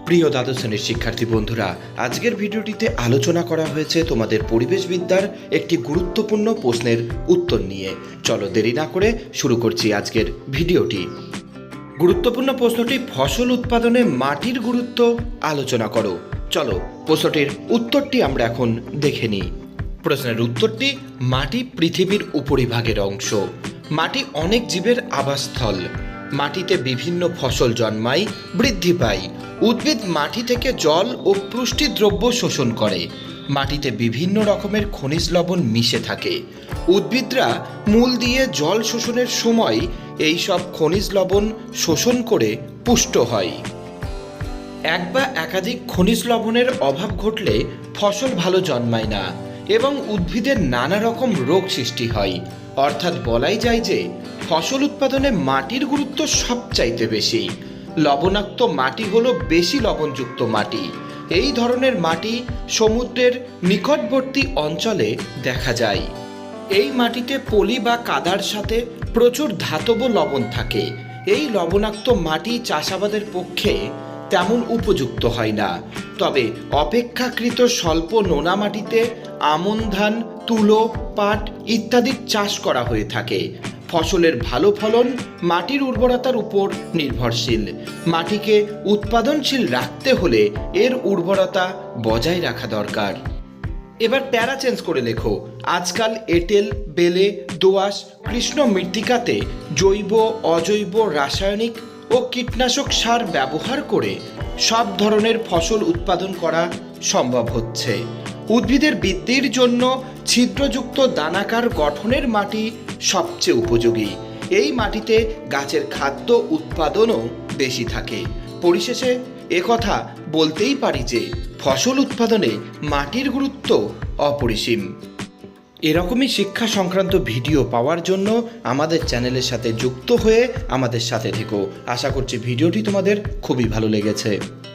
প্রিয় দ্বাদশ শ্রেণীর শিক্ষার্থী বন্ধুরা, আজকের ভিডিওটিতে আলোচনা করা হয়েছে তোমাদের পরিবেশবিদ্যার একটি গুরুত্বপূর্ণ প্রশ্নের উত্তর নিয়ে। চলো দেরি না করে শুরু করছি আজকের ভিডিওটি। গুরুত্বপূর্ণ প্রশ্নটি, ফসল উৎপাদনে মাটির গুরুত্ব আলোচনা করো। চলো প্রশ্নটির উত্তরটি আমরা এখন দেখে নিই। প্রশ্নের উত্তরটি, মাটি পৃথিবীর উপরিভাগের অংশ। মাটি অনেক জীবের আবাসস্থল। মাটিতে বিভিন্ন ফসল জন্মায়, বৃদ্ধি পায়। উদ্ভিদ মাটি থেকে জল ও পুষ্টি দ্রব্য শোষণ করে। মাটিতে বিভিন্ন রকমের খনিজ লবণ মিশে থাকে। উদ্ভিদরা মূল দিয়ে জল শোষণের সময় এই সব খনিজ লবণ শোষণ করে পুষ্ট হয়। এক বা একাধিক খনিজ লবণের অভাব ঘটলে ফসল ভালো জন্মায় না এবং উদ্ভিদের নানা রকম রোগ সৃষ্টি হয়। অর্থাৎ বলাই যায় যে ফসল উৎপাদনে মাটির গুরুত্ব সবচাইতে বেশি। লবণাক্ত মাটি হলো বেশি লবণযুক্ত মাটি। এই ধরনের মাটি সমুদ্রের নিকটবর্তী অঞ্চলে দেখা যায়। এই মাটিতে পলি বা কাদার সাথে প্রচুর ধাতব লবণ থাকে। এই লবণাক্ত মাটি চাষাবাদের পক্ষে তেমন উপযুক্ত হয় না। তবে অপেক্ষাকৃত স্বল্প নোনা মাটিতে আমন ধান, তুলো, পাট ইত্যাদির চাষ করা হয়ে থাকে। ফসলের ভালো ফলন মাটির উর্বরতার উপর নির্ভরশীল। মাটিকে উৎপাদনশীল রাখতে হলে এর উর্বরতা বজায় রাখা দরকার। এবার প্যারা চেঞ্জ করে লেখো। আজকাল এঁটেল, বেলে, দোআঁশ, কৃষ্ণ মৃত্তিকাতে জৈব, অজৈব, রাসায়নিক ও কীটনাশক সার ব্যবহার করে সব ধরনের ফসল উৎপাদন করা সম্ভব হচ্ছে। উদ্ভিদের বৃদ্ধির জন্য ছিদ্রযুক্ত দানাকার গঠনের মাটি সবচেয়ে উপযোগী। এই মাটিতে গাছের খাদ্য উৎপাদনও বেশি থাকে। পরিশেষে একথা বলতেই পারি যে ফসল উৎপাদনে মাটির গুরুত্ব অপরিসীম। এরকমই শিক্ষা সংক্রান্ত ভিডিও পাওয়ার জন্য আমাদের চ্যানেলের সাথে যুক্ত হয়ে আমাদের সাথে থেকো। আশা করছি ভিডিওটি তোমাদের খুবই ভালো লেগেছে।